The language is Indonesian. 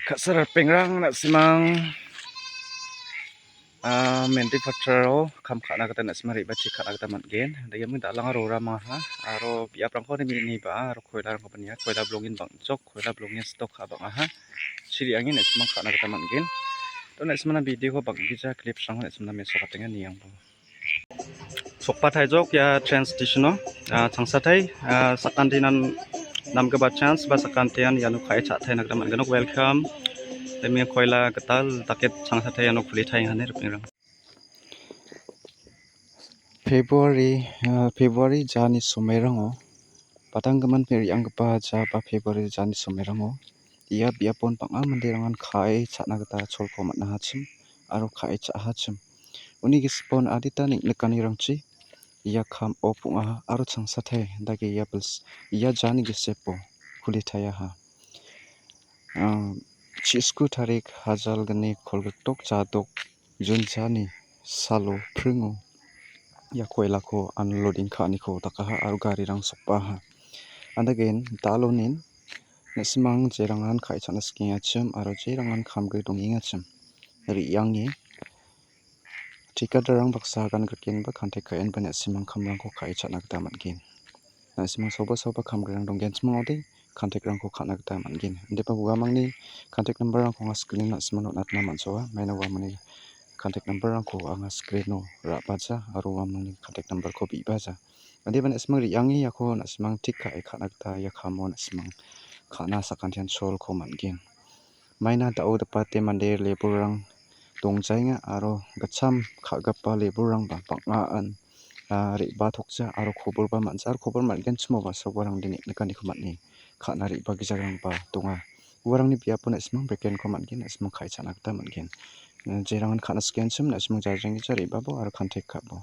Kasar pengrang nak simang menti patro kam khana kata nak simari bachi khana kata matgen dayam min dalang arora maha aro biap rangko ni ba aro koila rangko pania koila blogin bangcok koila blogin stok ha bang aha siri angin nak simang khana kata matgen to nak simana video ko bang bija clip sang nak simana meso katenga niang bo sokpa thaijok ya transitional changsa thai sakantinan nam ke ba chance ba sakantian yanu khai cha thai nak man ganok welcome demi koila ketal taket changsa thai yanu khuli thai hane rupingrang February jani sumerango patanggaman peri anggapa ja ba February jani sumerango ia biapon panga mandirangan khai chana gata cholko matna hachim aro khai cha hachim uni gispon adita niknikani rangchi ia kham opunga aro changsa thai dagi ia bels ia jani gisepo khuli thaya ha chisku tarik hajal gani kolgtok jadok junjani salo pringo ia koila ko unloading khani ko takaha aro gari rang sokpa ha andagen dalonin nesimang jerangan khai chana skinga chim aro jerangan khamgri donginga chim riyangi tikadarang baksa gan grikin ba khantek kaen ba nesimang khamrang ko khai chana gta matgin nesimang soba khamgrang donggen chmang ode khantek rang ko khana gta matgin depa bugamangni khantek number rang ko screen na simang natna mansowa maina wamani contact number rangko anga screen no ra baja aro amani contact number ko bi baja ade ban ismang riangi yako na simang tik ka khana gta ya khamon simang khana sakantian sol ko mangin maina dao dapate mande leburang dongjainga aro gacham khagapa leburang ba panga an ri ba thokja aro khobor ba manjar khobor mangen chmo ba sobarang dini nikani khomani khana ri ba gijarang ba donga warangni biapona ismang beken ko mangin ismang khai chana gta mangin jerangan khana scan chim na simang jarjang jari babo aro contact ka bo